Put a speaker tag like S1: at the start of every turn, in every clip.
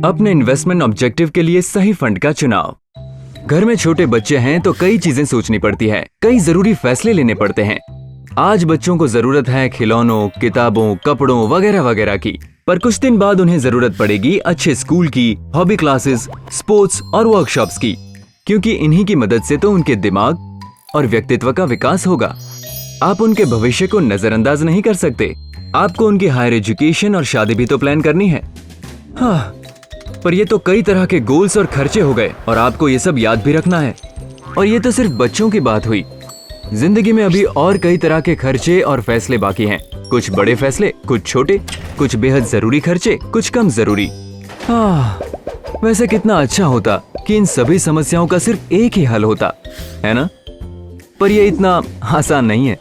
S1: अपने investment objective के लिए सही फंड का चुनाव। घर में छोटे बच्चे हैं तो कई चीजें सोचनी पड़ती है, कई जरूरी फैसले लेने पड़ते हैं। आज बच्चों को जरूरत है खिलौनों, किताबों, कपड़ों वगैरह वगैरह की, पर कुछ दिन बाद उन्हें जरूरत पड़ेगी अच्छे स्कूल की, हॉबी क्लासेस, स्पोर्ट्स और वर्कशॉप्स की, क्योंकि इन्हीं की मदद से तो उनके दिमाग और व्यक्तित्व का विकास होगा। आप उनके भविष्य को नजरअंदाज नहीं कर सकते। आपको उनकी हायर एजुकेशन और शादी भी तो प्लान करनी है। हाँ, पर ये तो कई तरह के गोल्स और खर्चे हो गए और आपको ये सब याद भी रखना है। और ये तो सिर्फ बच्चों की बात हुई। जिंदगी में अभी और कई तरह के खर्चे और फैसले बाकी हैं। कुछ बड़े फैसले, कुछ छोटे, कुछ बेहद जरूरी खर्चे, कुछ कम जरूरी। वैसे कितना अच्छा होता कि इन सभी समस्याओं का सिर्फ एक ही हल होता, है ना? पर ये इतना आसान नहीं है।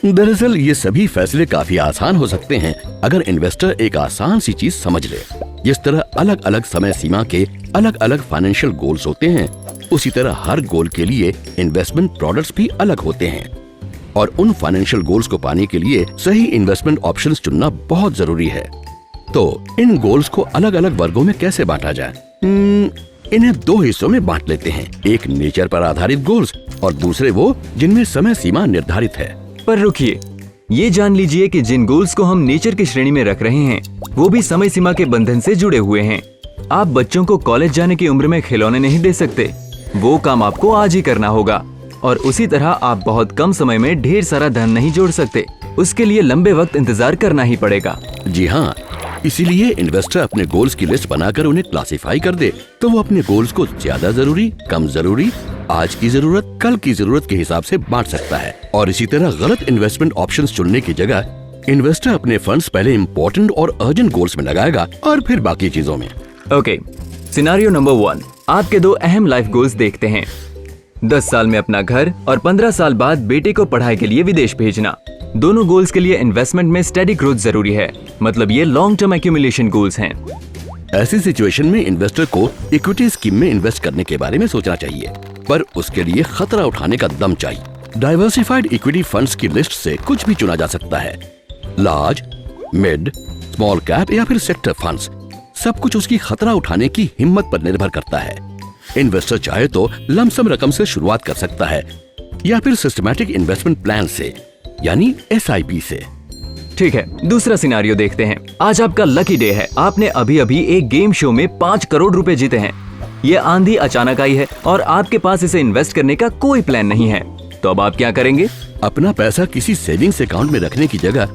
S2: दरअसल ये सभी फैसले काफी आसान हो सकते हैं अगर इन्वेस्टर एक आसान सी चीज समझ ले। जिस तरह अलग अलग समय सीमा के अलग अलग फाइनेंशियल गोल्स होते हैं, उसी तरह हर गोल के लिए इन्वेस्टमेंट प्रोडक्ट्स भी अलग होते हैं। और उन फाइनेंशियल गोल्स को पाने के लिए सही इन्वेस्टमेंट ऑप्शंस चुनना बहुत जरूरी है। तो इन गोल्स को अलग अलग वर्गों में कैसे बांटा जाए? इन्हें दो हिस्सों में बांट लेते हैं, एक नेचर पर आधारित गोल्स और दूसरे वो जिनमें समय सीमा निर्धारित है।
S1: पर रुकिए, ये जान लीजिए कि जिन गोल्स को हम नेचर की श्रेणी में रख रहे हैं वो भी समय सीमा के बंधन से जुड़े हुए हैं। आप बच्चों को कॉलेज जाने की उम्र में खिलौने नहीं दे सकते, वो काम आपको आज ही करना होगा। और उसी तरह आप बहुत कम समय में ढेर सारा धन नहीं जोड़ सकते, उसके लिए लंबे वक्त इंतजार करना ही पड़ेगा।
S2: जी हाँ, इसीलिए इन्वेस्टर अपने गोल्स की लिस्ट बनाकर उन्हें क्लासिफाई कर दे तो वो अपने गोल्स को ज्यादा जरूरी, कम जरूरी, आज की जरूरत, कल की जरूरत के हिसाब से बांट सकता है। और इसी तरह गलत इन्वेस्टमेंट ऑप्शंस चुनने की जगह इन्वेस्टर अपने फंड्स पहले इम्पोर्टेंट और अर्जेंट गोल्स में लगाएगा और फिर बाकी चीजों में।
S1: ओके, सिनेरियो नंबर 1, आपके दो अहम लाइफ गोल्स देखते हैं। 10 साल में अपना घर और 15 साल बाद बेटे को पढ़ाई के लिए विदेश भेजना। दोनों गोल्स के लिए इन्वेस्टमेंट में स्टेडी ग्रोथ जरूरी है, मतलब ये लॉन्ग टर्म एक्यूमुलेशन गोल्स हैं।
S2: ऐसी सिचुएशन में इन्वेस्टर को इक्विटी स्कीम में इन्वेस्ट करने के बारे में सोचना चाहिए, पर उसके लिए खतरा उठाने का दम चाहिए। डाइवर्सिफाइड इक्विटी फंड्स की लिस्ट से कुछ भी चुना जा सकता है। लार्ज, मिड, स्मॉल कैप या फिर सेक्टर फंड्स, सब कुछ उसकी खतरा उठाने की हिम्मत पर निर्भर करता है। इन्वेस्टर चाहे तो लमसम रकम से शुरुआत कर सकता है या फिर सिस्टमैटिक इन्वेस्टमेंट प्लान से, यानी SIP से।
S1: ठीक है, दूसरा सिनेरियो देखते हैं। आज आपका लकी डे है, आपने अभी अभी एक गेम शो में 5 करोड़ रुपए जीते हैं। ये आंधी अचानक आई है और आपके पास इसे इन्वेस्ट करने का कोई प्लान नहीं है, तो अब आप क्या करेंगे?
S2: अपना पैसा किसी सेविंग्स अकाउंट में रखने की जगह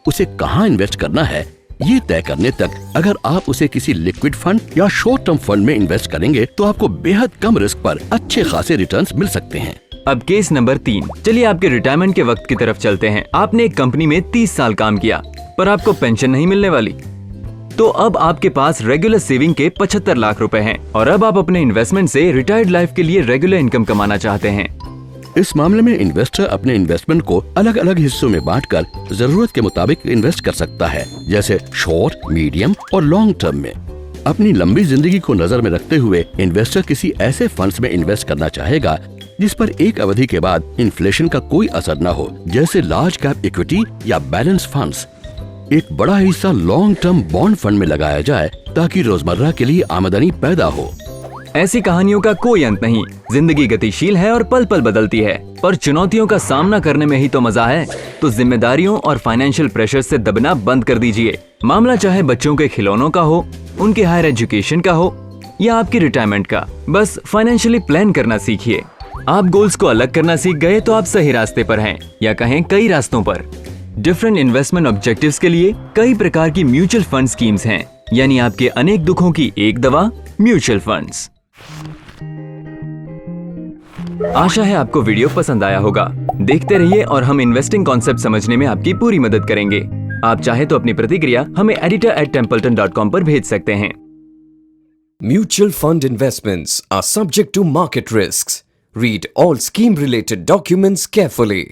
S2: उसे कहाँ इन्वेस्ट करना है ये तय करने तक अगर आप उसे किसी लिक्विड फंड या शॉर्ट टर्म फंड में इन्वेस्ट करेंगे तो आपको बेहद कम रिस्क पर अच्छे खासे रिटर्न्स मिल सकते हैं।
S1: अब केस नंबर 3, चलिए आपके रिटायरमेंट के वक्त की तरफ चलते हैं। आपने एक कंपनी में 30 साल काम किया, पर आपको पेंशन नहीं मिलने वाली। तो अब आपके पास रेगुलर सेविंग के 75 लाख रुपए हैं और अब आप अपने इन्वेस्टमेंट से रिटायर्ड लाइफ के लिए रेगुलर इनकम कमाना चाहते हैं।
S2: इस मामले में इन्वेस्टर अपने इन्वेस्टमेंट को अलग अलग हिस्सों में बांटकर जरूरत के मुताबिक इन्वेस्ट कर सकता है, जैसे शॉर्ट, मीडियम और लॉन्ग टर्म में। अपनी लंबी जिंदगी को नजर में रखते हुए इन्वेस्टर किसी ऐसे फंड्स में इन्वेस्ट करना चाहेगा जिस पर एक अवधि के बाद इन्फ्लेशन का कोई असर न हो, जैसे लार्ज कैप इक्विटी या बैलेंस फंड्स। एक बड़ा हिस्सा लॉन्ग टर्म बॉन्ड फंड में लगाया जाए ताकि रोजमर्रा के लिए आमदनी पैदा हो।
S1: ऐसी कहानियों का कोई अंत नहीं। जिंदगी गतिशील है और पल पल बदलती है, पर चुनौतियों का सामना करने में ही तो मजा है। तो जिम्मेदारियों और फाइनेंशियल प्रेशर से दबना बंद कर दीजिए। मामला चाहे बच्चों के खिलौनों का हो, उनके हायर एजुकेशन का हो या आपकी रिटायरमेंट का, बस फाइनेंशियली प्लान करना सीखिए। आप गोल्स को अलग करना सीख गए तो आप सही रास्ते पर हैं, या कहें कई रास्तों पर। डिफरेंट इन्वेस्टमेंट ऑब्जेक्टिव्स के लिए कई प्रकार की म्यूचुअल फंड स्कीम्स हैं, यानी आपके अनेक दुखों की एक दवा, म्यूचुअल फंड्स। आशा है आपको वीडियो पसंद आया होगा। देखते रहिए और हम इन्वेस्टिंग कॉन्सेप्ट समझने में आपकी पूरी मदद करेंगे। आप चाहे तो अपनी प्रतिक्रिया हमें editor@templeton.com पर भेज सकते हैं।
S3: Mutual fund investments are subject to market risks. Read all scheme-related documents carefully.